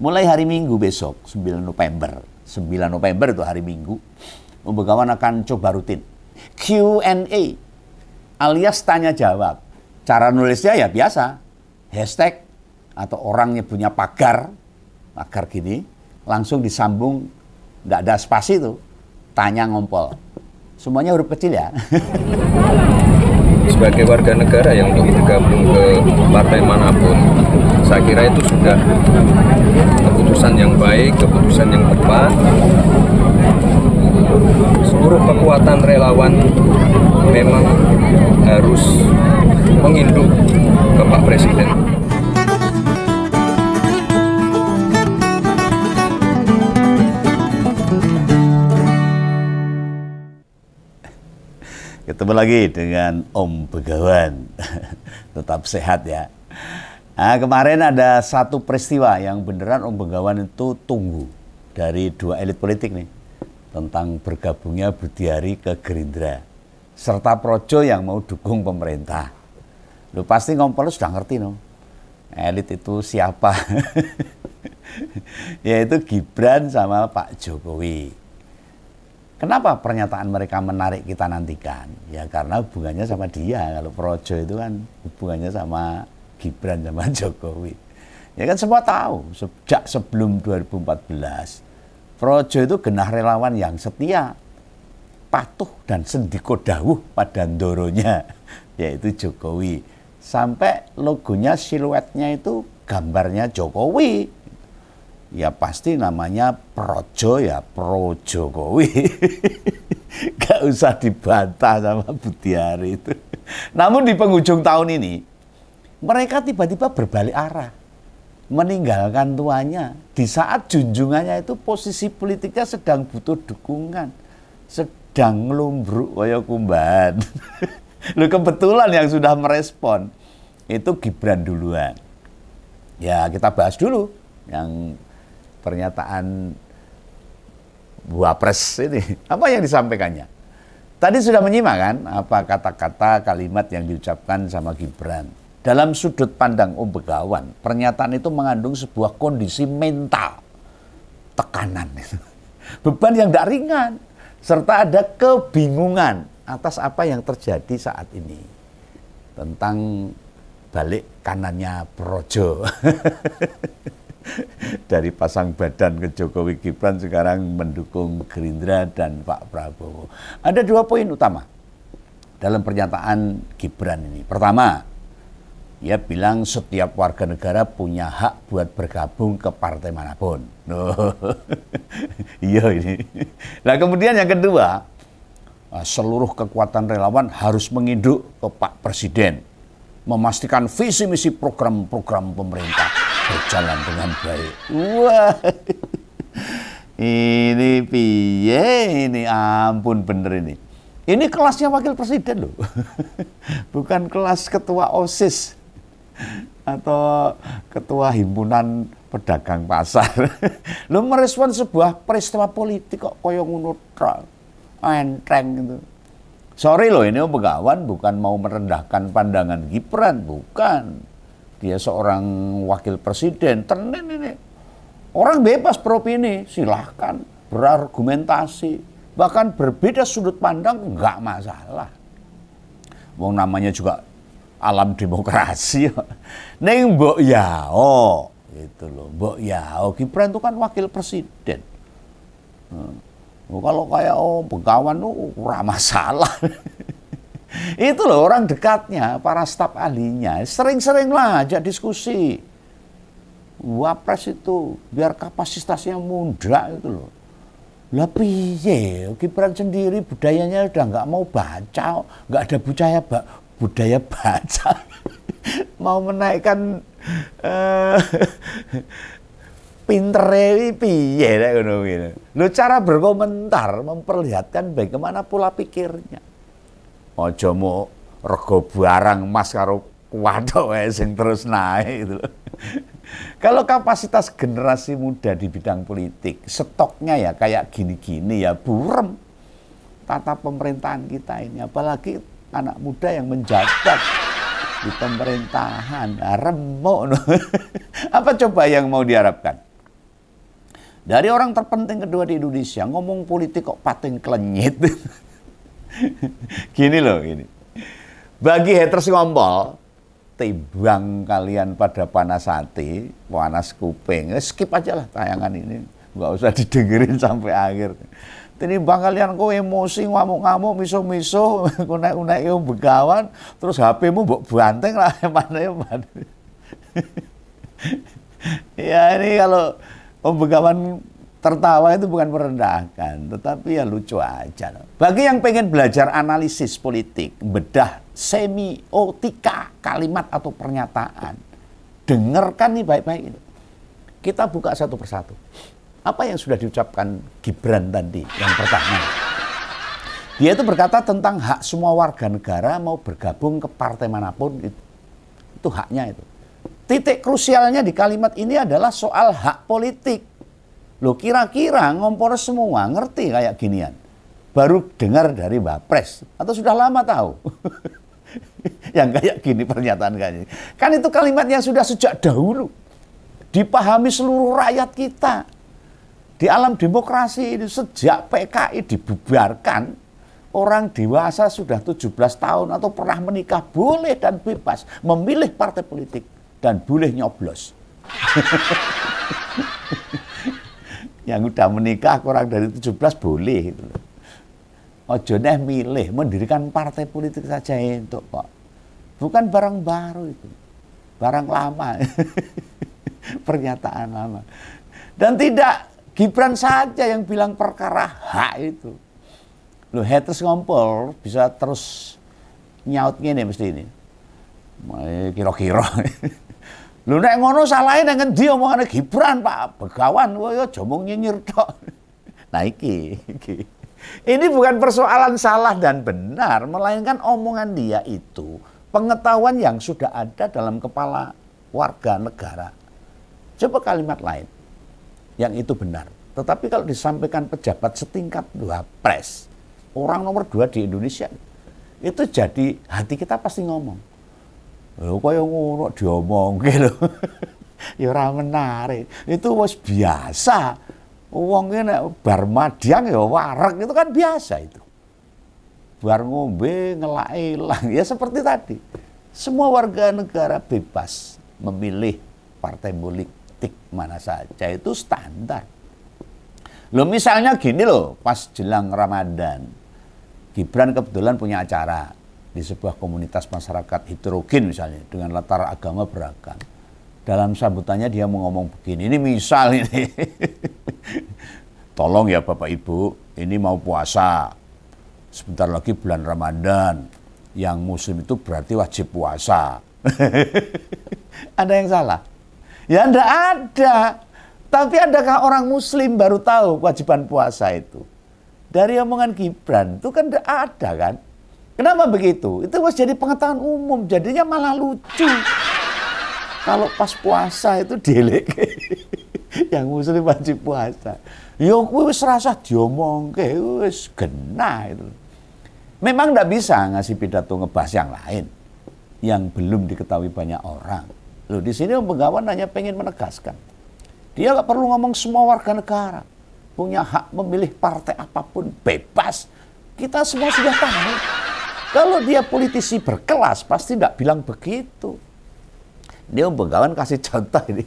Mulai hari Minggu besok, 9 November. 9 November itu hari Minggu, Om Begawan akan coba rutin Q&A alias tanya jawab. Cara nulisnya ya biasa, hashtag atau orang yang punya pagar gini, langsung disambung, nggak ada spasi itu, tanya ngompol. Semuanya huruf kecil ya. Sebagai warga negara yang ingin bergabung ke partai manapun, saya kira itu sudah keputusan yang baik, keputusan yang tepat. Seluruh kekuatan relawan memang harus menginduk ke Pak Presiden. Ketemu lagi dengan Om Begawan. Tetap sehat ya. Nah, kemarin ada satu peristiwa yang beneran Om Begawan itu tunggu dari dua elit politik nih. Tentang bergabungnya Budiari ke Gerindra. Serta Projo yang mau dukung pemerintah. Lu pasti ngompol sudah ngerti no. Elit itu siapa? Yaitu Gibran sama Pak Jokowi. Kenapa pernyataan mereka menarik kita nantikan? Ya karena hubungannya sama dia. Kalau Projo itu kan hubungannya sama Gibran sama Jokowi. Ya kan semua tahu, sejak sebelum 2014, Projo itu genah relawan yang setia, patuh dan sendiko dawuh pada ndoronya, yaitu Jokowi. Sampai logonya, siluetnya itu gambarnya Jokowi. Ya pasti namanya Projo ya Pro Jokowi. Gak usah dibantah sama Budiari itu. Namun di penghujung tahun ini mereka tiba-tiba berbalik arah, meninggalkan tuanya di saat junjungannya itu posisi politiknya sedang butuh dukungan, sedang ngelumbruk kaya kumbahan. Lu kebetulan yang sudah merespon itu Gibran duluan. Ya kita bahas dulu yang pernyataan Wapres ini, apa yang disampaikannya. Tadi sudah menyimak kan apa kata-kata kalimat yang diucapkan sama Gibran. Dalam sudut pandang Om Begawan, pernyataan itu mengandung sebuah kondisi mental, tekanan, beban yang tidak ringan, serta ada kebingungan atas apa yang terjadi saat ini. Tentang balik kanannya Projo. Dari pasang badan ke Jokowi Gibran sekarang mendukung Gerindra dan Pak Prabowo. Ada dua poin utama dalam pernyataan Gibran ini. Pertama, dia bilang setiap warga negara punya hak buat bergabung ke partai manapun. Iya ini. Nah kemudian yang kedua, seluruh kekuatan relawan harus menginduk ke Pak Presiden, memastikan visi misi program-program pemerintah berjalan dengan baik. Wah, ini piye ini, ampun bener ini. Ini kelasnya wakil presiden loh, bukan kelas ketua OSIS atau ketua himpunan pedagang pasar. Lo merespon sebuah peristiwa politik kok koyo ngono tok, enteng gitu. Sorry loh, ini Om Begawan bukan mau merendahkan pandangan Gibran, bukan. Dia seorang wakil presiden, tenan ini. Orang bebas beropini, silahkan berargumentasi. Bahkan berbeda sudut pandang, enggak masalah. Wong namanya juga alam demokrasi. Neng mbok yao, gitu loh. Mbok yao, Gibran itu kan wakil presiden. Kalau kayak Begawan tuh ora masalah. Itu loh orang dekatnya, para staf ahlinya, sering-seringlah ajak diskusi. Wapres itu biar kapasitasnya muda itu loh. Lah piye, Gibran sendiri budayanya udah nggak mau baca, nggak ada budaya baca. Mau menaikkan pintere piye nek ngono ngene. Lho cara berkomentar memperlihatkan bagaimana pola pikirnya. Aja mau rego barang emas karo kuwathok wae sing terus naik gitu. Kalau kapasitas generasi muda di bidang politik, stoknya ya kayak gini-gini ya burem tata pemerintahan kita ini. Apalagi anak muda yang menjabat di pemerintahan, remuk. Apa coba yang mau diharapkan? Dari orang terpenting kedua di Indonesia, ngomong politik kok pating klenyit. Gini loh, gini. Bagi haters ngompol, timbang kalian pada panas hati, panas kuping, skip aja lah tayangan ini. Nggak usah didengerin sampai akhir. Tinimbang kalian kok emosi, ngamuk-ngamuk, miso-miso, kunek-kunek begawan, terus HP-mu mbok banteng lah, mana ya mana. Ya ini kalau pembegawan tertawa itu bukan merendahkan, tetapi ya lucu aja. Bagi yang pengen belajar analisis politik, bedah semiotika kalimat atau pernyataan, dengarkan nih baik-baik ini. Kita buka satu persatu. Apa yang sudah diucapkan Gibran tadi yang pertama? Dia itu berkata tentang hak semua warga negara mau bergabung ke partai manapun, itu haknya itu. Titik krusialnya di kalimat ini adalah soal hak politik. Loh, kira-kira ngompor semua ngerti kayak ginian? Baru dengar dari Wapres atau sudah lama tahu? Yang kayak gini pernyataan kayak gini. Kan itu kalimat yang sudah sejak dahulu dipahami seluruh rakyat kita. Di alam demokrasi ini sejak PKI dibubarkan, orang dewasa sudah 17 tahun atau pernah menikah boleh dan bebas memilih partai politik dan boleh nyoblos. Yang udah menikah kurang dari 17 boleh gitu. Ojo neh milih mendirikan partai politik saja itu kok. Bukan barang baru itu. Barang lama. Pernyataan lama. Dan tidak Gibran saja yang bilang perkara hak itu. Loh, haters ngompol bisa terus nyaut gini mesti ini. Kira-kira. Lho nek ngono salahe nang endi omongane Gibran Pak Begawan, ya jomong nyinyir tok. Nah iki. Ini bukan persoalan salah dan benar, melainkan omongan dia itu pengetahuan yang sudah ada dalam kepala warga negara. Coba kalimat lain yang itu benar. Tetapi kalau disampaikan pejabat setingkat Wapres, orang nomor 2 di Indonesia, itu jadi hati kita pasti ngomong. Lho kaya ngono diomongke lho. Ya ora menarik. Itu wis biasa. Wong ki nek bar madang ya wareg itu kan biasa itu. Bar ngombe ngelak ilang. Ya seperti tadi. Semua warga negara bebas memilih partai politik mana saja, itu standar. Loh misalnya gini loh, pas jelang Ramadan, Gibran kebetulan punya acara di sebuah komunitas masyarakat heterogen misalnya, dengan latar agama beragam. Dalam sambutannya dia mau ngomong begini, ini misal ini, tolong ya Bapak Ibu, ini mau puasa, sebentar lagi bulan Ramadan, yang muslim itu berarti wajib puasa. Ada yang salah? Ya enggak ada. Tapi adakah orang muslim baru tahu kewajiban puasa itu? Dari omongan Gibran itu kan enggak ada kan? Kenapa begitu? Itu harus jadi pengetahuan umum, jadinya malah lucu. Kalau pas puasa itu delek yang muslim wajib puasa. Yo kuwi wis rasa diomongke, wis genah itu. Memang enggak bisa ngasih pidato ngebahas yang lain yang belum diketahui banyak orang. Loh, di sini Om Begawan hanya pengen menegaskan. Dia nggak perlu ngomong semua warga negara punya hak memilih partai apapun, bebas. Kita semua sudah tahu. Kalau dia politisi berkelas pasti nggak bilang begitu. Dia Om Begawan kasih contoh ini.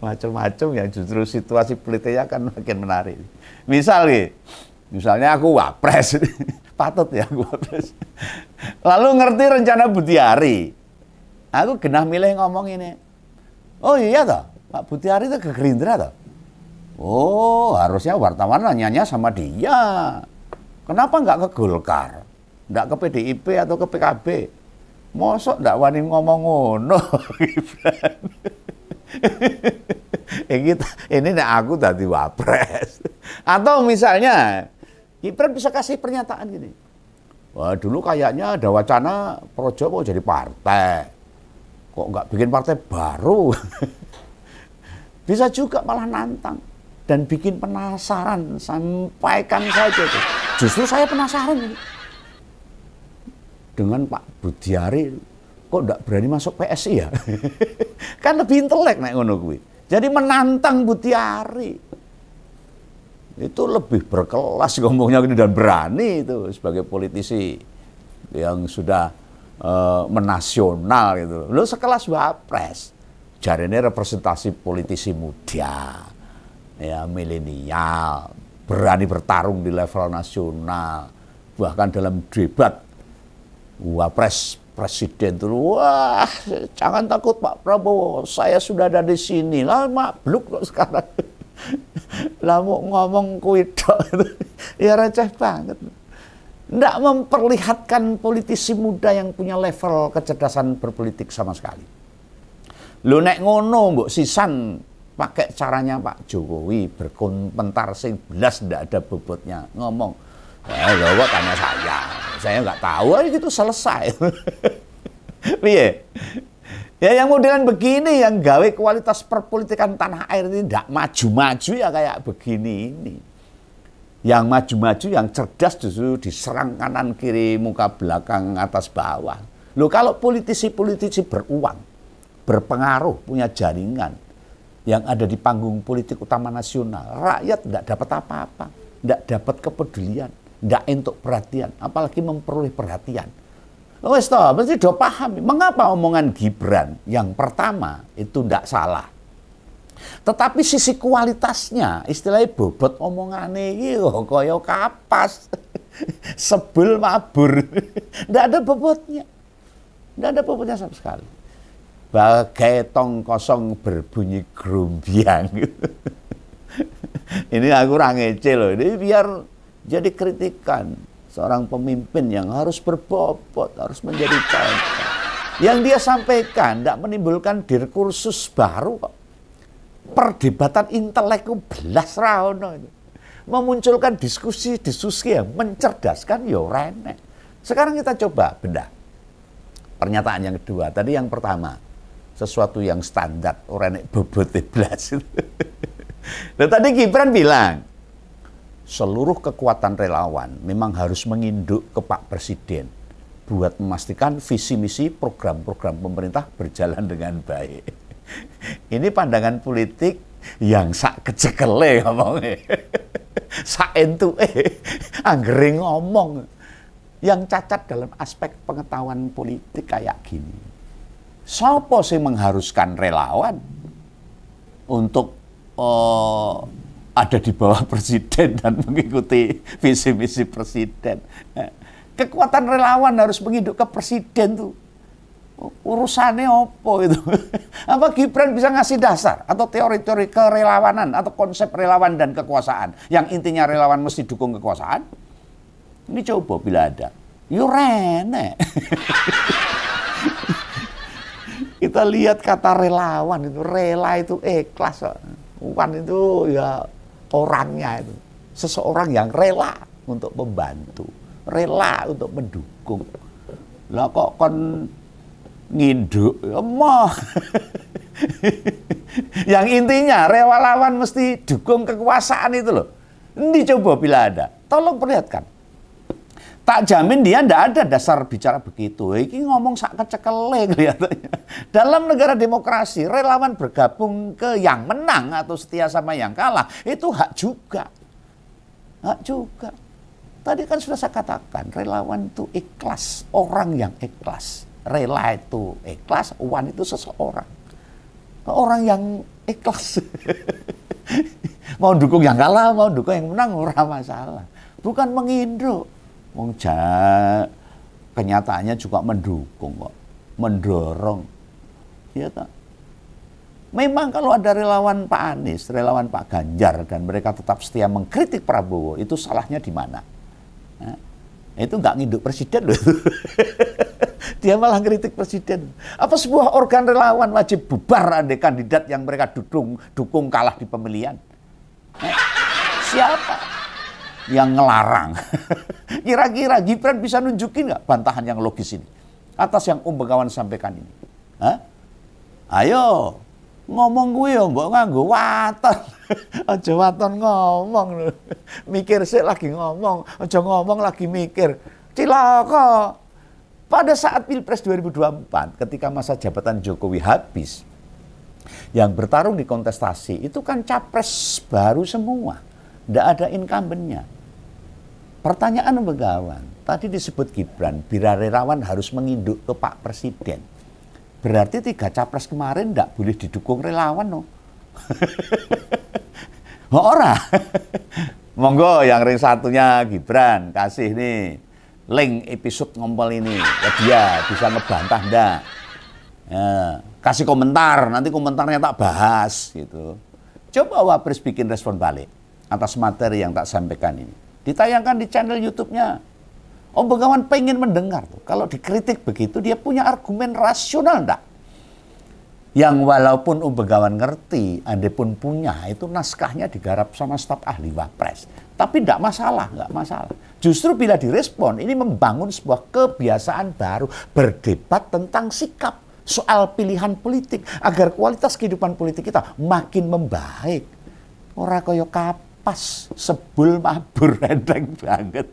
Macam-macam yang justru situasi politiknya akan makin menarik. Misalnya aku Wapres. Patut ya aku Wapres. Lalu ngerti rencana Butiari. Aku genah milih ngomong ini. Oh iya toh, Pak Butiari itu ke Gerindra toh. Oh, harusnya wartawan nanyanya sama dia. Kenapa nggak ke Golkar? Nggak ke PDIP atau ke PKB? Mosok nggak wani ngomong ngono. Ini nek aku tadi Wapres. Atau misalnya Gibran bisa kasih pernyataan gini. Wah, dulu kayaknya ada wacana Projo mau jadi partai. Kok nggak bikin partai baru? Bisa juga malah nantang dan bikin penasaran, sampaikan saja itu. Justru saya penasaran ini. Dengan Pak Budiari kok nggak berani masuk PSI ya? Kan lebih intelek naik ngono kuwi. Jadi menantang Mutiari itu lebih berkelas ngomongnya dan berani itu sebagai politisi yang sudah menasional gitu. Lo sekelas Wapres, jarene representasi politisi muda, ya milenial, berani bertarung di level nasional, bahkan dalam debat Wapres presiden tuh, wah jangan takut Pak Prabowo, saya sudah ada di sini. Lah mabluk kok sekarang. Lah mau ngomong kuidok itu ya receh banget. Nggak memperlihatkan politisi muda yang punya level kecerdasan berpolitik sama sekali. Lu nek ngono mbok sisan pakai caranya Pak Jokowi berkomentar sing belas ndak ada bobotnya ngomong. Kok tanya saya nggak tahu aja gitu selesai. Piye? Ya yang modelan begini yang gawe kualitas perpolitikan tanah air ini tidak maju-maju ya kayak begini ini. Yang maju-maju, yang cerdas justru diserang kanan kiri, muka belakang, atas bawah. Loh kalau politisi-politisi beruang, berpengaruh, punya jaringan yang ada di panggung politik utama nasional, rakyat tidak dapat apa-apa, tidak dapat kepedulian, tidak entuk perhatian, apalagi memperoleh perhatian. Wes toh, mesti do paham mengapa omongan Gibran yang pertama itu tidak salah. Tetapi sisi kualitasnya, istilahnya bobot omongannya iki kaya kapas. Sebel mabur. Tidak ada bobotnya. Tidak ada bobotnya sama sekali. Bagai tong kosong berbunyi grumbiang. Ini aku ora ngece loh. Ini biar jadi kritikan. Seorang pemimpin yang harus berbobot, harus menjadi contoh. Yang dia sampaikan tidak menimbulkan diskursus baru kok. Perdebatan intelek belas raono itu. Memunculkan diskusi yang mencerdaskan ya rene. Sekarang kita coba bedah. Pernyataan yang kedua, tadi yang pertama, sesuatu yang standar, orang bobot belas. Dan tadi Gibran bilang, seluruh kekuatan relawan memang harus menginduk ke Pak Presiden buat memastikan visi misi program-program pemerintah berjalan dengan baik. Ini pandangan politik yang sak kecekele ngomongnya. Sak entuke anggere ngomong yang cacat dalam aspek pengetahuan politik kayak gini. Sopo sih mengharuskan relawan untuk ada di bawah presiden dan mengikuti visi misi presiden. Kekuatan relawan harus menginduk ke presiden tuh. Urusannya apa itu? Apa Gibran bisa ngasih dasar atau teori-teori kerelawanan atau konsep relawan dan kekuasaan yang intinya relawan mesti dukung kekuasaan? Ini coba bila ada. Yo rene. Kita lihat kata relawan itu, rela itu ikhlas. Bukan itu ya orangnya itu. Seseorang yang rela untuk membantu, rela untuk mendukung. Lah kok kon nginduk, emoh. Yang intinya relawan mesti dukung kekuasaan itu loh. Ini coba bila ada, tolong perlihatkan. Tak jamin dia ndak ada dasar bicara begitu. Ini ngomong sak kecekele kelihatannya. Dalam negara demokrasi, relawan bergabung ke yang menang atau setia sama yang kalah, itu hak juga. Hak juga. Tadi kan sudah saya katakan, relawan itu ikhlas, orang yang ikhlas. Rela itu ikhlas, wan itu seseorang. Orang yang ikhlas. Mau dukung yang kalah, mau dukung yang menang, ora masalah. Bukan menginduk. Kenyataannya juga mendukung kok, mendorong. Ya tak? Memang kalau ada relawan Pak Anies, relawan Pak Ganjar, dan mereka tetap setia mengkritik Prabowo, itu salahnya di mana? Nah, itu nggak nginduk presiden loh. Dia malah kritik presiden. Apa sebuah organ relawan wajib bubar andai kandidat yang mereka dukung kalah di pemilihan? Siapa yang ngelarang? Kira-kira Gibran bisa nunjukin nggak bantahan yang logis ini atas yang Begawan sampaikan ini? Hah? Ayo ngomong gue ya mbok nganggo waton. Aja waton ngomong lho. Mikir sih lagi ngomong, aja ngomong lagi mikir. Cilaka. Pada saat Pilpres 2024 ketika masa jabatan Jokowi habis, Yang bertarung di kontestasi itu kan capres baru semua, tidak ada incumbent-nya. Pertanyaan Begawan, tadi disebut Gibran, bila relawan harus menginduk ke Pak Presiden. Berarti 3 capres kemarin tidak boleh didukung relawan, no? Ora. Monggo yang ring satunya Gibran, kasih nih link episode ngompol ini ke dia, bisa ngebantah ndak? Ya, kasih komentar, nanti komentarnya tak bahas gitu. Coba Wapres bikin respon balik atas materi yang tak sampaikan ini. Ditayangkan di channel YouTube-nya. Om Begawan pengen mendengar tuh. Kalau dikritik begitu dia punya argumen rasional enggak? Yang walaupun Om Begawan ngerti, andai pun punya, itu naskahnya digarap sama staf ahli Wapres. Tapi enggak masalah, enggak masalah. Justru bila direspon, ini membangun sebuah kebiasaan baru, berdebat tentang sikap soal pilihan politik agar kualitas kehidupan politik kita makin membaik. Ora kaya kapas, sebul mabur rendeng banget.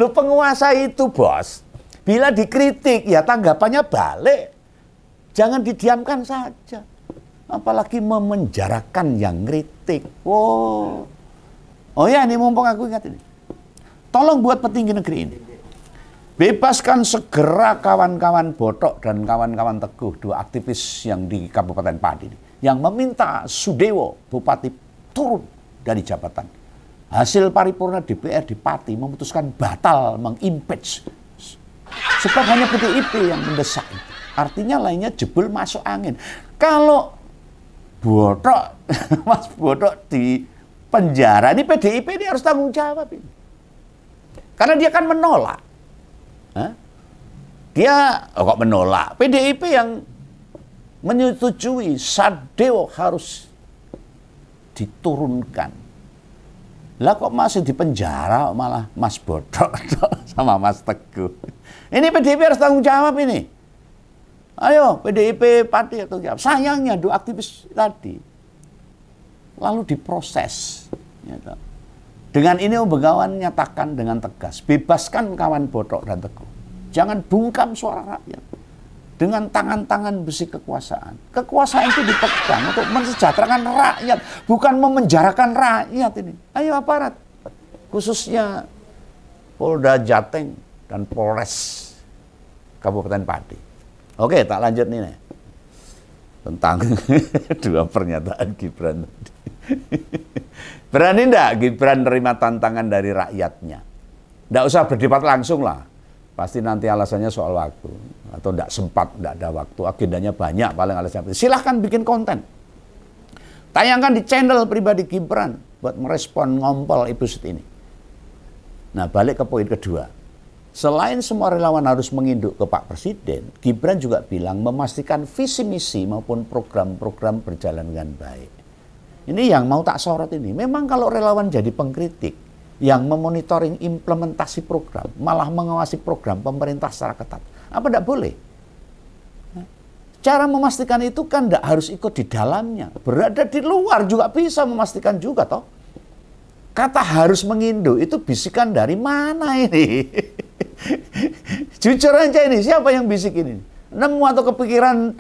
Lu penguasa itu, Bos, bila dikritik ya tanggapannya balik. Jangan didiamkan saja. Apalagi memenjarakan yang kritik. Wow. Oh ya, ini mumpung aku ingat ini. Tolong buat petinggi negeri ini. Bebaskan segera kawan-kawan Botok dan kawan-kawan Teguh, 2 aktivis yang di Kabupaten Pati ini, yang meminta Sudewo, Bupati, turun dari jabatan. Hasil paripurna DPR di Pati memutuskan batal mengimpeach. Sebab hanya PDIP yang mendesak. Artinya lainnya jebol masuk angin. Kalau Botok, Mas Botok di penjara, ini PDIP ini harus tanggung jawab ini. Karena dia kan menolak. Dia kok menolak? PDIP yang menyetujui Sadewo harus diturunkan. Lah kok masih di penjara malah Mas Botok sama Mas Teguh. Ini PDIP harus tanggung jawab ini. Ayo PDIP Pati tanggung jawab. Sayangnya 2 aktivis tadi lalu diproses. Gitu. Dengan ini Om Begawan nyatakan dengan tegas, bebaskan kawan Botok dan Teguh. Jangan bungkam suara rakyat dengan tangan-tangan besi kekuasaan. Kekuasaan itu dipegang untuk mensejahterakan rakyat, bukan memenjarakan rakyat ini. Ayo aparat, khususnya Polda Jateng dan Polres Kabupaten Pati. Oke, tak lanjut nih tentang 2 pernyataan Gibran tadi. Berani enggak Gibran nerima tantangan dari rakyatnya? Enggak usah berdebat langsung lah. Pasti nanti alasannya soal waktu. Atau enggak sempat, enggak ada waktu. Agendanya banyak, paling alasannya. Silahkan bikin konten. Tayangkan di channel pribadi Gibran buat merespon ngompol episode ini. Nah, balik ke poin kedua. Selain semua relawan harus menginduk ke Pak Presiden, Gibran juga bilang memastikan visi misi maupun program-program berjalan dengan baik. Ini yang mau tak sorot ini. Memang kalau relawan jadi pengkritik, yang memonitoring implementasi program, malah mengawasi program pemerintah secara ketat, apa tidak boleh? Cara memastikan itu kan tidak harus ikut di dalamnya. Berada di luar juga bisa memastikan juga, toh. Kata harus menginduk itu bisikan dari mana ini? Jujur aja ini, siapa yang bisikin ini? Nemu atau kepikiran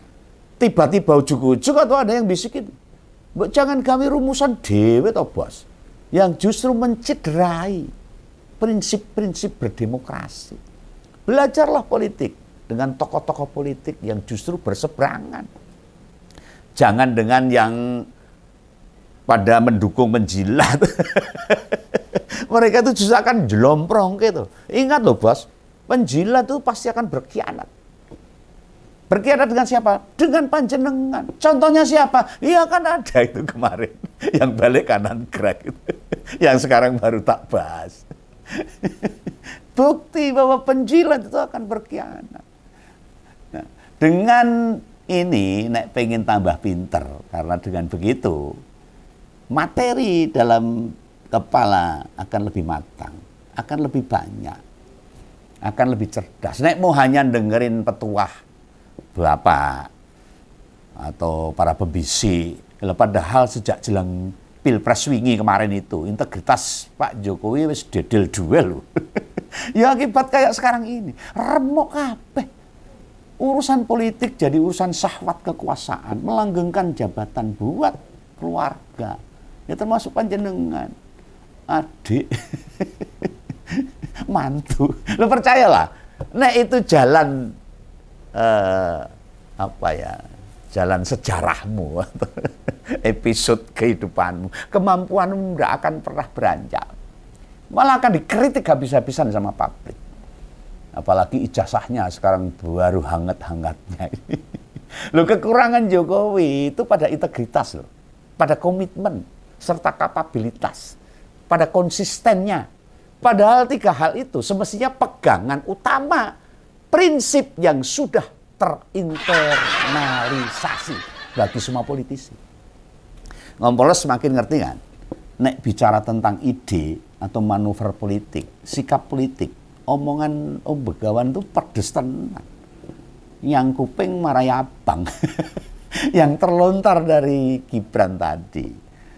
tiba-tiba ujuk-ujuk atau ada yang bisikin? Jangan kami rumusan dewe toh, Bos. Yang justru mencederai prinsip-prinsip berdemokrasi. Belajarlah politik dengan tokoh-tokoh politik yang justru berseberangan. Jangan dengan yang pada mendukung menjilat. Mereka itu justru akan jelomprong gitu. Ingat loh, Bos, penjilat itu pasti akan berkhianat. Berkhianat dengan siapa? Dengan panjenengan. Contohnya siapa? Iya kan ada itu kemarin. Yang balik kanan gerak itu. Yang sekarang baru tak bahas. Bukti bahwa penjilat itu akan berkhianat. Nah, dengan ini, nek pengen tambah pinter. Karena dengan begitu, materi dalam kepala akan lebih matang. Akan lebih banyak. Akan lebih cerdas. Nek mau hanya dengerin petuah Bapak atau para pembisik, padahal sejak jelang Pilpres wingi kemarin itu integritas Pak Jokowi wis dedel duel loh. Ya akibat kayak sekarang ini remuk kabeh. Urusan politik jadi urusan syahwat kekuasaan, melanggengkan jabatan buat keluarga. Ya termasuk panjenengan, adik, mantu. Lo percayalah, nek itu jalan jalan sejarahmu, episode kehidupanmu, kemampuanmu tidak akan pernah beranjak. Malah akan dikritik habis-habisan sama publik. Apalagi ijazahnya sekarang baru hangat-hangatnya. Loh, kekurangan Jokowi itu pada integritas loh, pada komitmen, serta kapabilitas, pada konsistennya. Padahal 3 hal itu semestinya pegangan utama, prinsip yang sudah terinternalisasi bagi semua politisi. Ngompoles semakin ngerti kan? Nek bicara tentang ide atau manuver politik, sikap politik, omongan Om Begawan itu pedes tenan. Yang kuping marai abang. Yang terlontar dari Gibran tadi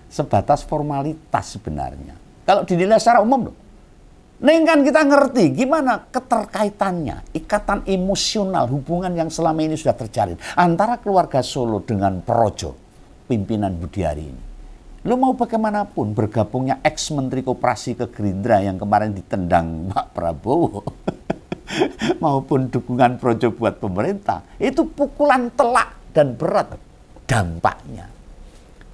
sebatas formalitas sebenarnya. Kalau dinilai secara umum loh. Neng kan kita ngerti gimana keterkaitannya, ikatan emosional, hubungan yang selama ini sudah terjalin antara keluarga Solo dengan Projo, pimpinan Budiari ini. Lo mau bagaimanapun bergabungnya ex-menteri koperasi ke Gerindra yang kemarin ditendang Pak Prabowo maupun dukungan Projo buat pemerintah, itu pukulan telak dan berat dampaknya.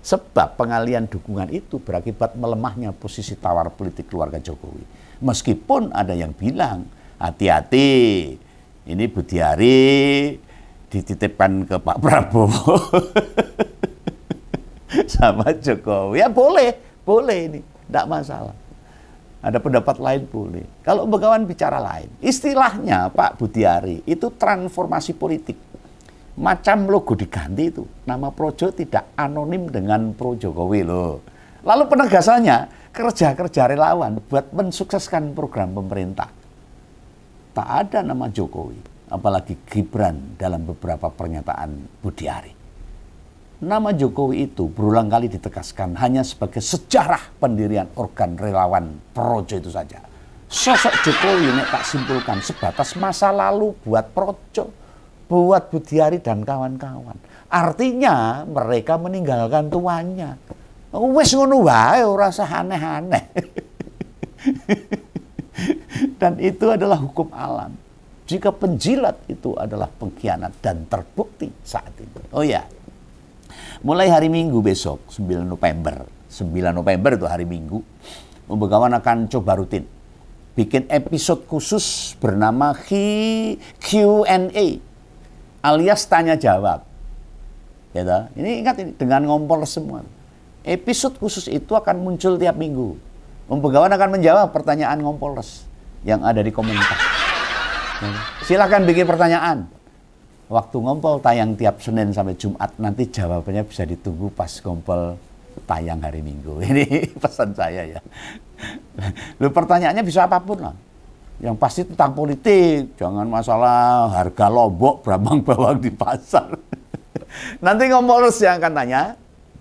Sebab pengalian dukungan itu berakibat melemahnya posisi tawar politik keluarga Jokowi. Meskipun ada yang bilang, hati-hati, ini Budiari dititipkan ke Pak Prabowo sama Jokowi. Ya boleh ini, tidak masalah. Ada pendapat lain boleh. Kalau Begawan bicara lain, istilahnya Pak Budiari itu transformasi politik. Macam logo diganti itu, nama Projo tidak anonim dengan Pro Jokowi loh. Lalu penegasannya, kerja-kerja relawan buat mensukseskan program pemerintah. Tak ada nama Jokowi, apalagi Gibran dalam beberapa pernyataan Budiari. Nama Jokowi itu berulang kali ditegaskan hanya sebagai sejarah pendirian organ relawan Projo itu saja. Sosok Jokowi ini tak simpulkan sebatas masa lalu buat Projo, buat Budiari dan kawan-kawan. Artinya mereka meninggalkan tuannya. Wes ngono wae, ora usah aneh-aneh. Dan itu adalah hukum alam. Jika penjilat itu adalah pengkhianat dan terbukti saat ini. Oh ya, mulai hari Minggu besok, 9 November. 9 November itu hari Minggu, Om Begawan akan coba rutin bikin episode khusus bernama Q&A alias tanya jawab. Ya toh? Ini ingat ini dengan ngompol semua. Episode khusus itu akan muncul tiap minggu. Om Begawan akan menjawab pertanyaan Ngompolres yang ada di komentar. Silahkan bikin pertanyaan. Waktu Ngompol tayang tiap Senin sampai Jumat, nanti jawabannya bisa ditunggu pas Ngompol tayang hari Minggu. Ini pesan saya ya. Lu pertanyaannya bisa apapun lah. Yang pasti tentang politik, jangan masalah harga lombok berambang bawang di pasar. Nanti Ngompolres yang akan tanya.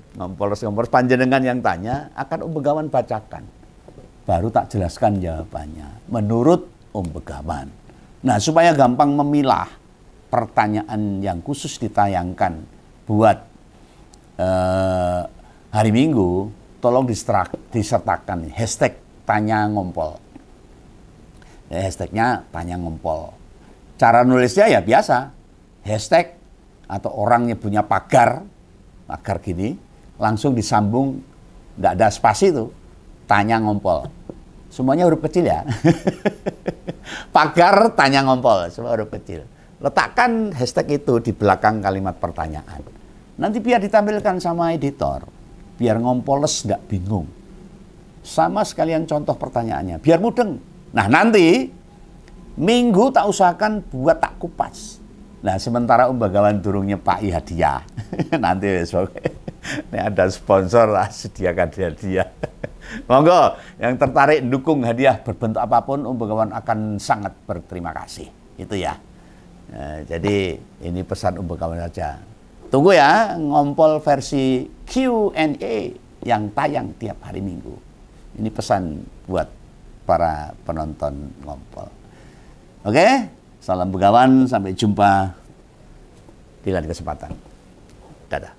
Ngompolres panjenengan yang tanya akan Om Begawan bacakan. Baru tak jelaskan jawabannya menurut Om Begawan. Nah, supaya gampang memilah pertanyaan yang khusus ditayangkan buat hari Minggu, tolong disertakan hashtag tanya ngompol. Ya, hashtagnya tanya ngompol. Cara nulisnya ya biasa, hashtag atau orangnya punya pagar gini, langsung disambung, nggak ada spasi itu, tanya ngompol. Semuanya huruf kecil ya. Pagar tanya ngompol, semua huruf kecil. Letakkan hashtag itu di belakang kalimat pertanyaan. Nanti biar ditampilkan sama editor, biar Ngompoles nggak bingung. Sama sekalian contoh pertanyaannya, biar mudeng. Nah nanti, Minggu tak usahakan buat tak kupas. Nah sementara Om Begawan durungnya Pak hadiah. Nanti besok. Ini ada sponsor lah, sediakan hadiah. Monggo, yang tertarik dukung hadiah berbentuk apapun, Om Begawan akan sangat berterima kasih. Itu ya. Jadi ini pesan Om Begawan saja. Tunggu ya, Ngompol versi Q&A yang tayang tiap hari Minggu. Ini pesan buat para penonton Ngompol. Oke, salam Begawan, sampai jumpa di lain kesempatan. Dadah.